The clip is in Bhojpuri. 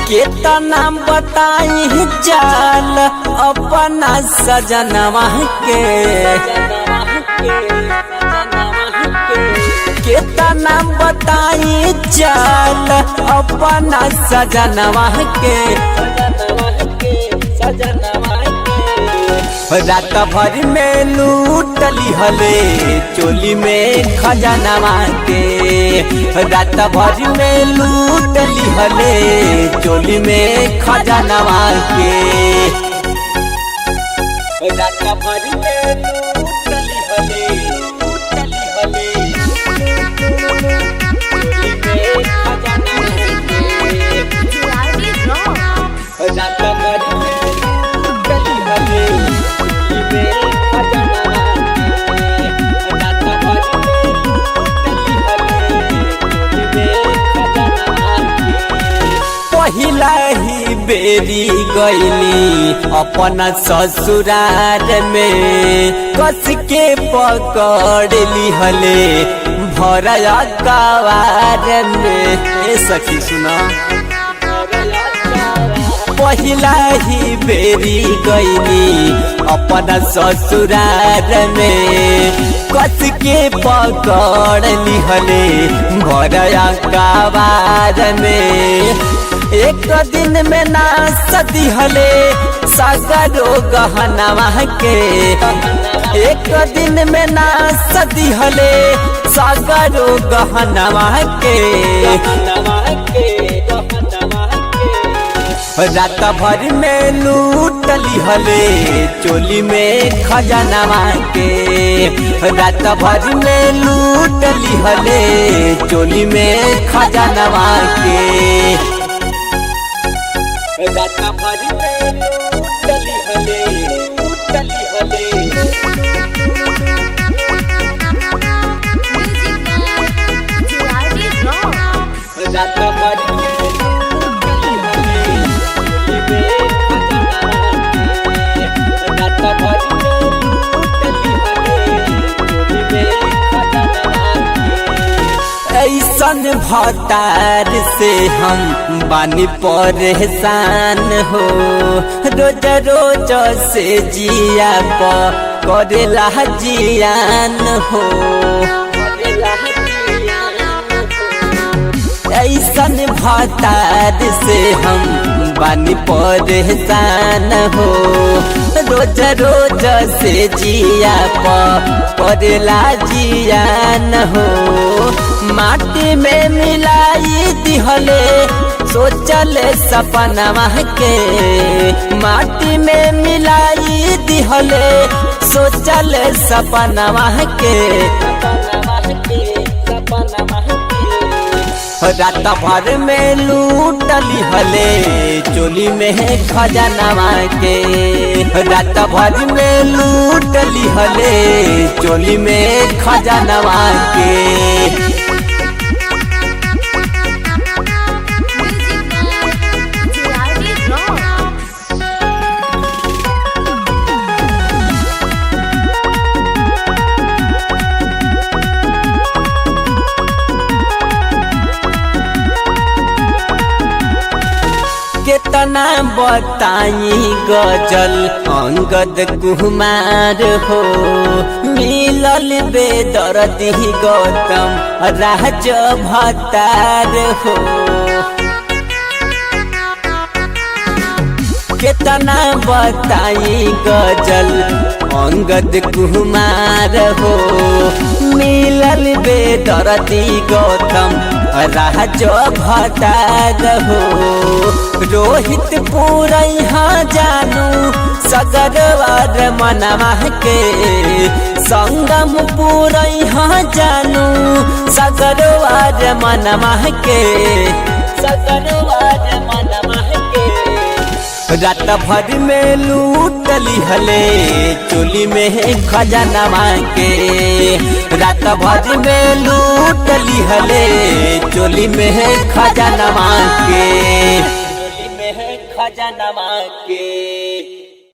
केतना बताई जाल अपना सजनवा के, केतना बताई जाल अपना सजनवा के, रात भर में लूटली हले चोली में खजनवा के, रात भर में लूटली हले चोली में खजनवा के, रात भर में लूटली हले चोली में खजनवा के, रात भर पहिला ही बेरी गईली अपना ससुरार में, कस के पकड़ ली हले भरया कवार में। सखी सुना, पहिला ही बेरी गईली अपना ससुरार में, कस के पकड़ ली हले भरया कवार में। एक दिन में ना सदी हले सागरो गहनवा के, एक दिन में ना सदी हले सागरो गहनवा के, रात भर में लूटली हले चोली में खजनवा के, रात भर में लूटली हले चोली में खजनवा के, रात भर में लूटली हले रात भर ऐसन भतार से हम बानी परेशान हो, रोज रोज से जिया करेला जियान हो, ऐसन भतार से हम बानी परेशान हो, रोज रोज से जिया करेला जियान हो। माटी में मिलाई दिहले सोचले सपनवा के, माटी में मिलाई दिहले सोचले सपनवा के, रात भर में लूटली हले चोली में खजनवा के, रात भर में लूटली हले चोली में खजनवा के। केतना बताई गजल अंगद कुमार हो, मिलल बेदर्दी गौतम राज भतार हो, केतना बताई गजल अंगद कुमार हो, मिलल बेदर्दी गौतम राज भतार हो। रोहित पूरैहा जानू सगरवार मनवा के, संगम पूरैहा जानू सगरवार मनवा के, सगरवार मनवा के, रात भर में लूट लिहले चोली में खजानवा के, रात भर में लूट लिहले चोली में खजानवा के, चोली में खजानवा के।